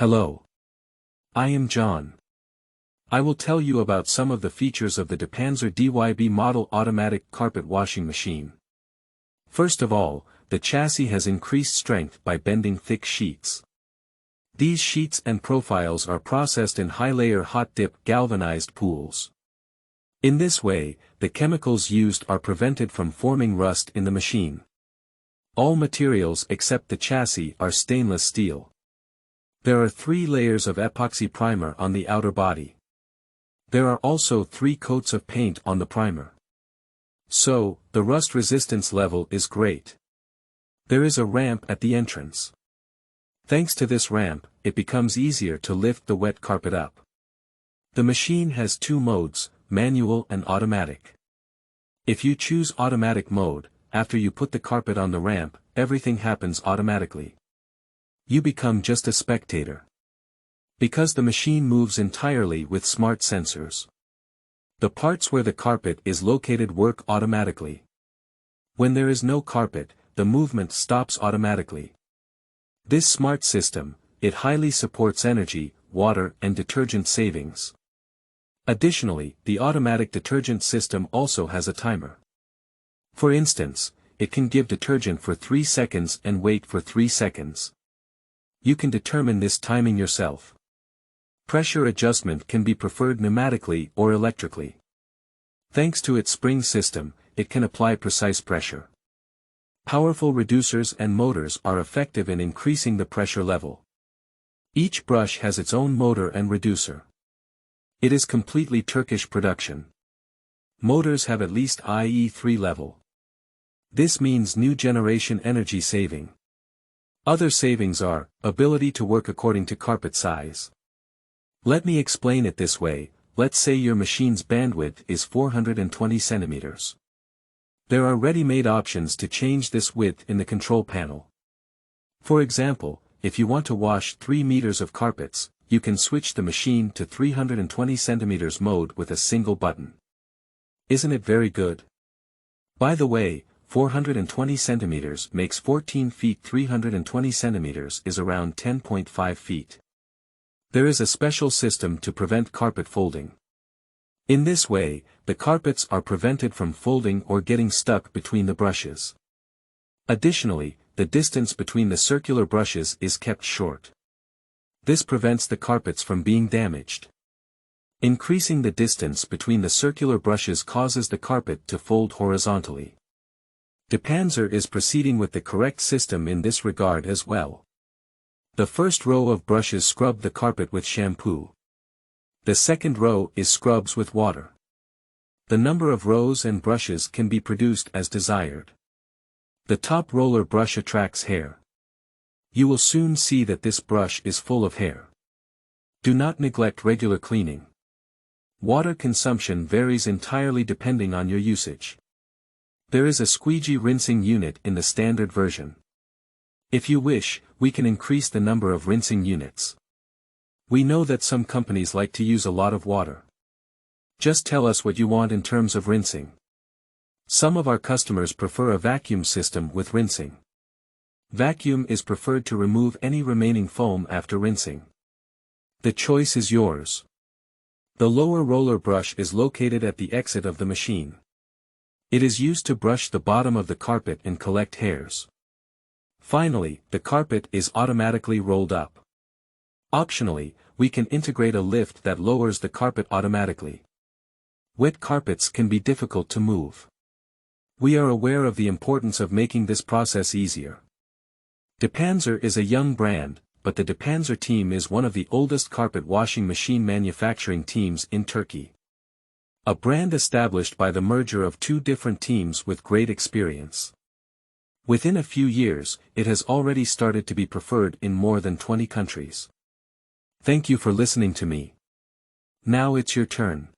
Hello. I am John. I will tell you about some of the features of the Diepanzer DYB model automatic carpet washing machine. First of all, the chassis has increased strength by bending thick sheets. These sheets and profiles are processed in high-layer hot-dip galvanized pools. In this way, the chemicals used are prevented from forming rust in the machine. All materials except the chassis are stainless steel. There are 3 layers of epoxy primer on the outer body. There are also 3 coats of paint on the primer. So, the rust resistance level is great. There is a ramp at the entrance. Thanks to this ramp, it becomes easier to lift the wet carpet up. The machine has 2 modes, manual and automatic. If you choose automatic mode, after you put the carpet on the ramp, everything happens automatically. You become just a spectator. Because the machine moves entirely with smart sensors. The parts where the carpet is located work automatically. When there is no carpet, the movement stops automatically. This smart system, it highly supports energy, water and detergent savings. Additionally, the automatic detergent system also has a timer. For instance, it can give detergent for 3 seconds and wait for 3 seconds. You can determine this timing yourself. Pressure adjustment can be preferred pneumatically or electrically. Thanks to its spring system, it can apply precise pressure. Powerful reducers and motors are effective in increasing the pressure level. Each brush has its own motor and reducer. It is completely Turkish production. Motors have at least IE3 level. This means new generation energy saving. Other savings are, ability to work according to carpet size. Let me explain it this way, let's say your machine's bandwidth is 420 centimeters. There are ready-made options to change this width in the control panel. For example, if you want to wash 3 meters of carpets, you can switch the machine to 320 centimeters mode with a single button. Isn't it very good? By the way, 420 centimeters makes 14 feet. 320 centimeters is around 10.5 feet. There is a special system to prevent carpet folding. In this way, the carpets are prevented from folding or getting stuck between the brushes. Additionally, the distance between the circular brushes is kept short. This prevents the carpets from being damaged. Increasing the distance between the circular brushes causes the carpet to fold horizontally. Diepanzer is proceeding with the correct system in this regard as well. The first row of brushes scrub the carpet with shampoo. The second row is scrubs with water. The number of rows and brushes can be produced as desired. The top roller brush attracts hair. You will soon see that this brush is full of hair. Do not neglect regular cleaning. Water consumption varies entirely depending on your usage. There is a squeegee rinsing unit in the standard version. If you wish, we can increase the number of rinsing units. We know that some companies like to use a lot of water. Just tell us what you want in terms of rinsing. Some of our customers prefer a vacuum system with rinsing. Vacuum is preferred to remove any remaining foam after rinsing. The choice is yours. The lower roller brush is located at the exit of the machine. It is used to brush the bottom of the carpet and collect hairs. Finally, the carpet is automatically rolled up. Optionally, we can integrate a lift that lowers the carpet automatically. Wet carpets can be difficult to move. We are aware of the importance of making this process easier. Diepanzer is a young brand, but the Diepanzer team is one of the oldest carpet washing machine manufacturing teams in Turkey. A brand established by the merger of 2 different teams with great experience. Within a few years, it has already started to be preferred in more than 20 countries. Thank you for listening to me. Now it's your turn.